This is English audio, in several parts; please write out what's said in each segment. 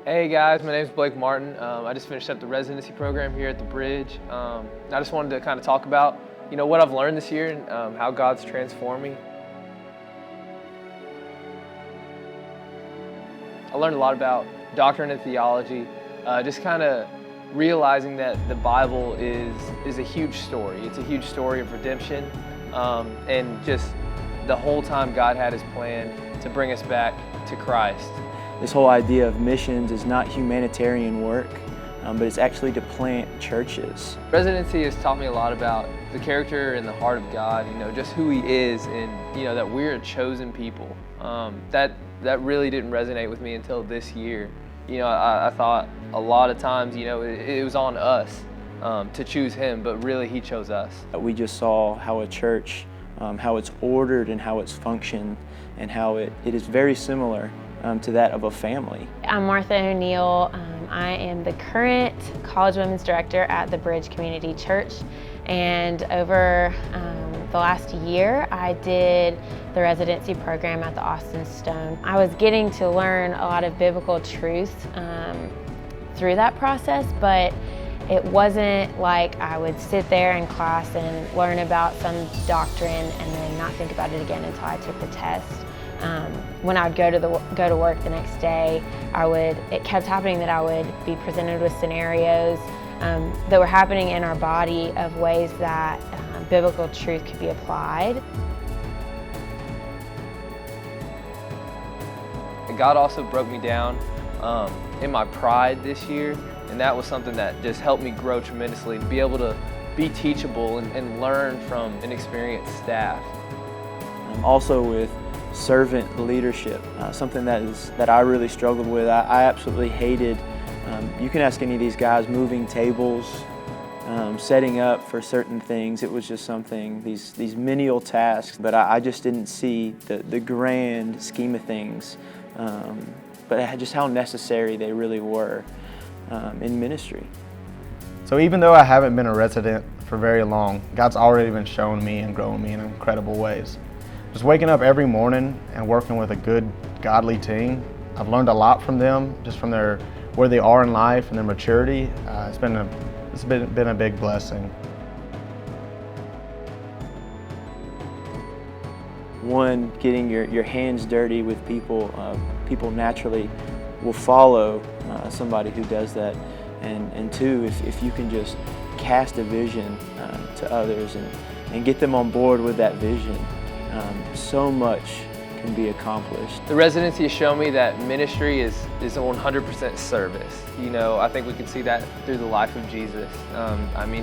Hey guys, my name is Blake Martin. I just finished up the residency program here at the Bridge. I just wanted to kind of talk about, what I've learned this year and how God's transformed me. I learned a lot about doctrine and theology, just kind of realizing that the Bible is a huge story. It's a huge story of redemption, and just the whole time God had His plan to bring us back to Christ. This whole idea of missions is not humanitarian work, but it's actually to plant churches. Residency has taught me a lot about the character and the heart of God, just who He is, and that we're a chosen people. That really didn't resonate with me until this year. I thought a lot of times, it was on us to choose Him, but really He chose us. We just saw how a church, how it's ordered and how it's functioned, and how it is very similar to that of a family. I'm Martha O'Neill. I am the current College Women's Director at the Bridge Community Church, and over the last year I did the residency program at the Austin Stone. I was getting to learn a lot of biblical truth through that process, but it wasn't like I would sit there in class and learn about some doctrine and then not think about it again until I took the test. When I would go to work the next day, it kept happening that I would be presented with scenarios that were happening in our body of ways that biblical truth could be applied. God also broke me down in my pride this year, and that was something that just helped me grow tremendously, to be able to be teachable and learn from an experienced staff. Also with servant leadership, something that I really struggled with. I absolutely hated, you can ask any of these guys, moving tables, setting up for certain things. It was just something, these menial tasks, but I just didn't see the grand scheme of things, but just how necessary they really were in ministry. So even though I haven't been a resident for very long, God's already been showing me and growing me in incredible ways. Just waking up every morning and working with a good, godly team, I've learned a lot from them, just from where they are in life and their maturity. It's been a big blessing. One, getting your hands dirty with people. People naturally will follow somebody who does that. And two, if you can just cast a vision to others and get them on board with that vision, so much can be accomplished. The residency has shown me that ministry is 100% service. I think we can see that through the life of Jesus.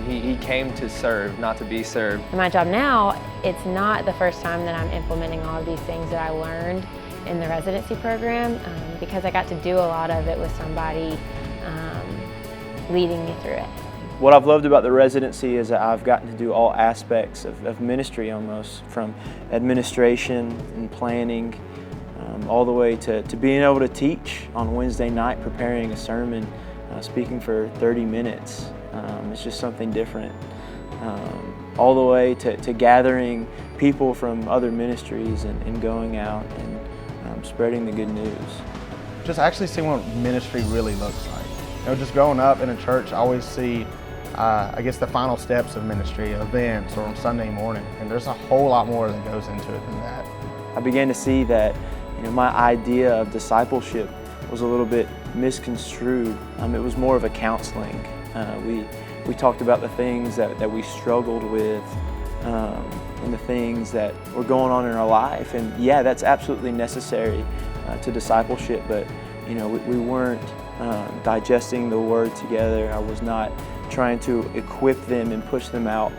He came to serve, not to be served. In my job now, it's not the first time that I'm implementing all of these things that I learned in the residency program, because I got to do a lot of it with somebody leading me through it. What I've loved about the residency is that I've gotten to do all aspects of ministry almost, from administration and planning, all the way to being able to teach on Wednesday night, preparing a sermon, speaking for 30 minutes. It's just something different. All the way to gathering people from other ministries and going out and spreading the good news. Just actually seeing what ministry really looks like. Just growing up in a church, I always see the final steps of ministry, events, or on Sunday morning, and there's a whole lot more that goes into it than that. I began to see that my idea of discipleship was a little bit misconstrued. It was more of a counseling. We talked about the things that we struggled with and the things that were going on in our life, and yeah, that's absolutely necessary to discipleship, but we weren't digesting the Word together. I was not trying to equip them and push them out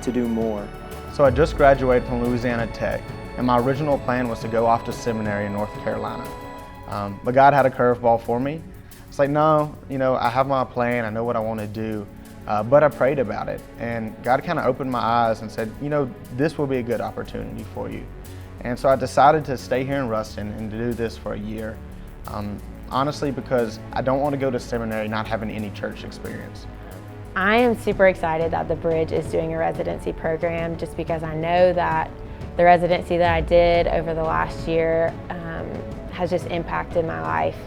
to do more. So I just graduated from Louisiana Tech, and my original plan was to go off to seminary in North Carolina. But God had a curveball for me. It's like, no, I have my plan, I know what I want to do, but I prayed about it, and God kind of opened my eyes and said, this will be a good opportunity for you. And so I decided to stay here in Ruston and to do this for a year. Honestly, because I don't want to go to seminary not having any church experience. I am super excited that the Bridge is doing a residency program, just because I know that the residency that I did over the last year has just impacted my life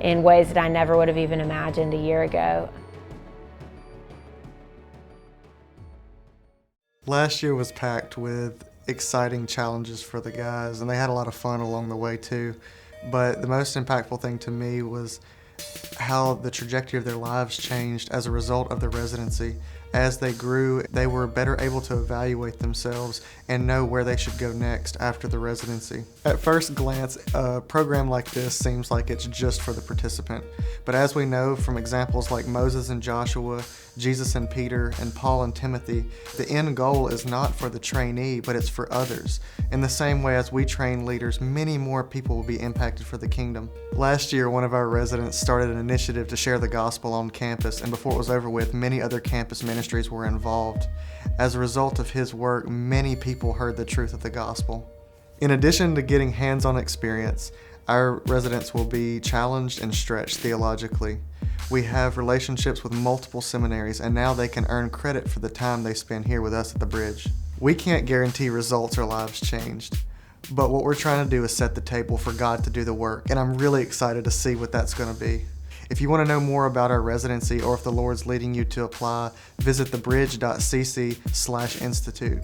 in ways that I never would have even imagined a year ago. Last year was packed with exciting challenges for the guys, and they had a lot of fun along the way too. But the most impactful thing to me was how the trajectory of their lives changed as a result of the residency. As they grew, they were better able to evaluate themselves and know where they should go next after the residency. At first glance, a program like this seems like it's just for the participant. But as we know from examples like Moses and Joshua, Jesus and Peter, and Paul and Timothy, the end goal is not for the trainee, but it's for others. In the same way as we train leaders, many more people will be impacted for the kingdom. Last year, one of our residents started an initiative to share the gospel on campus, and before it was over with, many other campus ministries were involved. As a result of his work, many people heard the truth of the gospel. In addition to getting hands-on experience, our residents will be challenged and stretched theologically. We have relationships with multiple seminaries, and now they can earn credit for the time they spend here with us at the Bridge. We can't guarantee results or lives changed, but what we're trying to do is set the table for God to do the work, and I'm really excited to see what that's going to be. If you want to know more about our residency or if the Lord's leading you to apply, visit thebridge.cc/institute.